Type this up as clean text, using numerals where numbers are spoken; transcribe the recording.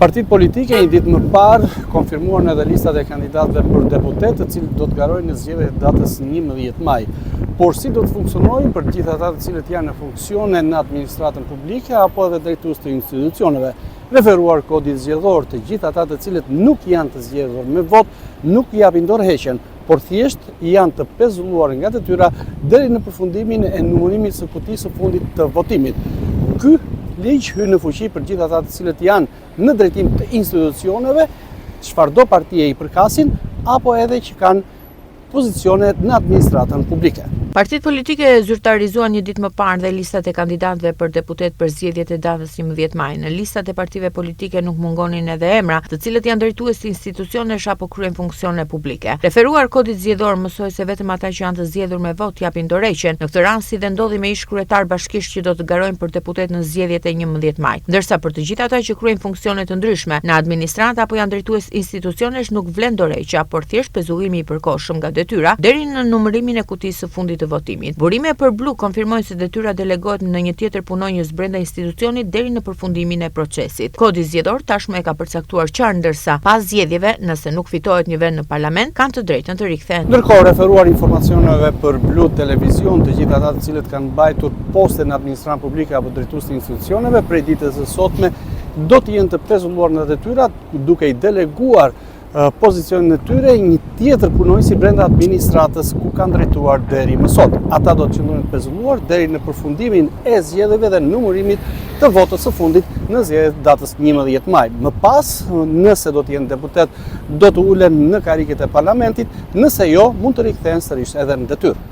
Partitë politike një ditë më parë konfirmuan edhe listat e kandidatëve për deputet, të cilët do të garojnë në zgjedhjet e datës 11 maj. Por si do të funksionojë për gjithë ata të cilët janë në funksione në administratën publike apo edhe drejtues të institucioneve? Referuar kodit zgjedhor, të gjithë ata të cilët nuk janë të zgjedhur me votë nuk japin dorëheqjen, por thjesht janë të pezulluar nga detyra deri në përfundimin e numërimit së kutisë së fundit të votimit. Ky ligj hyn në fuqi për gjithë ata të cilët janë në drejtim të institucioneve, çfarëdo partie i përkasin, apo edhe që kanë pozicione në administratën publike. Partitë politike zyrtarizuan një ditë më parë dhe listat e kandidatëve për deputet për zgjedhjet e datës 11 maj. Në listat e partive politike nuk mungonin edhe emra, të cilët janë drejtues të institucionesh apo kryejnë funksione publike. Referuar kodit zgjedhor mësoi se vetëm ata që janë të zgjedhur me votë japin dorëheqjen. Në këtë rast si dhe ndodhi me ish kryetar bashkisht që do të garojnë për deputet në zgjedhjet e 11 maj. Ndërsa për të gjithë ata që kryejnë funksione të ndryshme në administratë apo janë drejtues institucionesh nuk vlen dorëheqja, por thjesht pezullimi i përkohshëm nga detyra deri në numërimin e kutisë së fundit të votimit. Burime për blu konfirmojnë se detyra delegohet në një tjetër punonjës brenda institucionit deri në përfundimin e procesit. Kodi zgjedhor tashmë e ka përcaktuar qartë, ndërsa pas zgjedhjeve, nëse nuk fitohet një vend në parlament, kanë të drejtën të rikthehen. Ndërkohë, referuar informacioneve për Blu Televizion, të gjithë ata të cilët kanë mbajtur poste në administratën publike apo drejtues të institucioneve, prej ditës së sotme do të jenë të pezulluar në detyra duke i deleguar pozicionin e tyre një tjetër punonjësi brenda administratës ku kanë drejtuar deri më sot. Ata do të qëndrojnë të pezulluar deri në përfundimin e zgjedhjeve dhe numërimit të votës së fundit në zgjedhjet datës 11 maj. Më pas, nëse do të jenë deputet, do të ulen në kariket e parlamentit, nëse jo, mund të rikthehen sërish edhe në detyrë.